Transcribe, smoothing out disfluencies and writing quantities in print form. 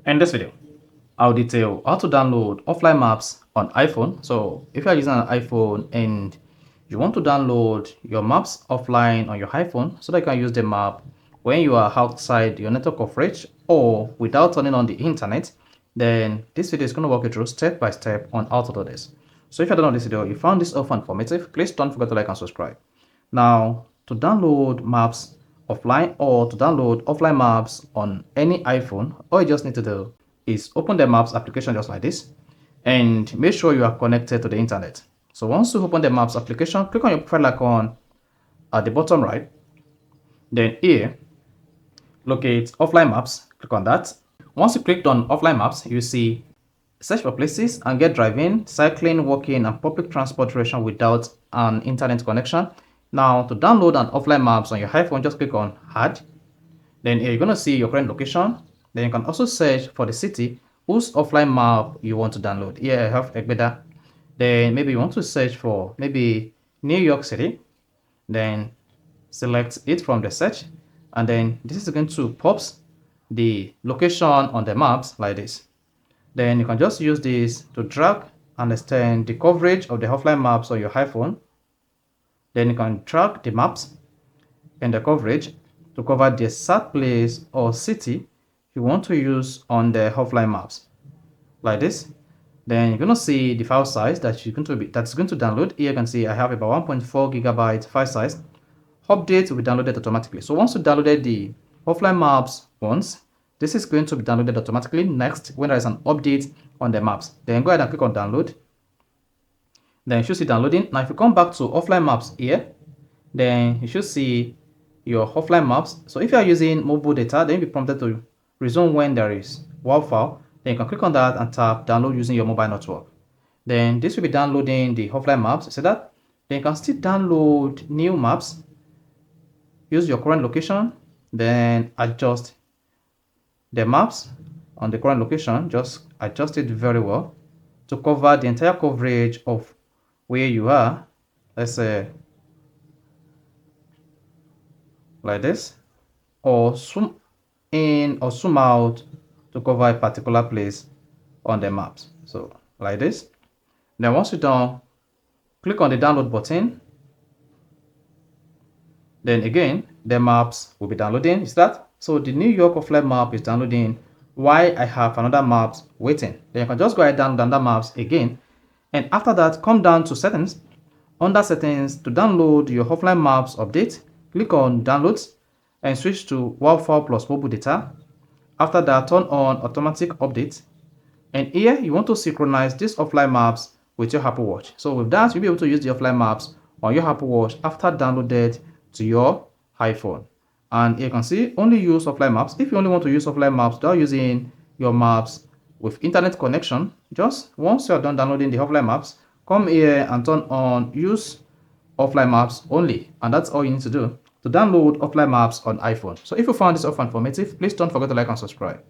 In this video, I'll detail how to download offline maps on iPhone. So if you are using an iPhone and you want to download your maps offline on your iPhone so that you can use the map when you are outside your network coverage or without turning on the internet, then this video is going to walk you through step by step on how to do this. So if you don't know this video, you found this often informative, please don't forget to like and subscribe. Now, to download maps offline or to download offline maps on any iPhone, all you just need to do is open the maps application just like this and make sure you are connected to the internet. So once you open the maps application, click on your profile icon at the bottom right. Then here, locate offline maps, click on that. Once you clicked on offline maps, you see search for places and get driving, cycling, walking, and public transportation without an internet connection. Now, to download an offline maps on your iPhone, just click on Add. Then here you're going to see your current location. Then you can also search for the city whose offline map you want to download. Here I have Egbeda. Then maybe you want to search for maybe New York City. Then select it from the search. And then this is going to pop the location on the maps like this. Then you can just use this to drag and extend the coverage of the offline maps on your iPhone. Then you can drag the maps and the coverage to cover the exact place or city you want to use on the offline maps like this. Then you're going to see the file size that's going to download. Here you can see I have about 1.4 gigabyte file size. Update will be downloaded automatically. So once you downloaded the offline maps once, this is going to be downloaded automatically. Next, when there is an update on the maps, then go ahead and click on download. Then you should see downloading. Now if you come back to offline maps here, then you should see your offline maps. So if you are using mobile data, then you'll be prompted to resume when there is WAV file. Then you can click on that and tap download using your mobile network. Then this will be downloading the offline maps. See that? Then you can still download new maps. Use your current location, then adjust the maps on the current location. Just adjust it very well to cover the entire coverage of where you are. Let's say like this, or zoom in or zoom out to cover a particular place on the maps. So like this. Then once you're done, click on the download button. Then again, the maps will be downloading. Is that? So the New York offline map is downloading while I have another maps waiting. Then you can just go ahead and download maps again. And after that, come down to settings. Under settings, to download your offline maps update, click on downloads and switch to WAV file plus mobile data. After that, turn on automatic update. And here you want to synchronize these offline maps with your Apple Watch. So with that, you'll be able to use the offline maps on your Apple Watch after downloaded to your iPhone. And you can see only use offline maps. If you only want to use offline maps without using your maps with internet connection, just once you are done downloading the offline maps, come here and turn on use offline maps only. And that's all you need to do to download offline maps on iPhone. So if you found this offer informative, please don't forget to like and subscribe.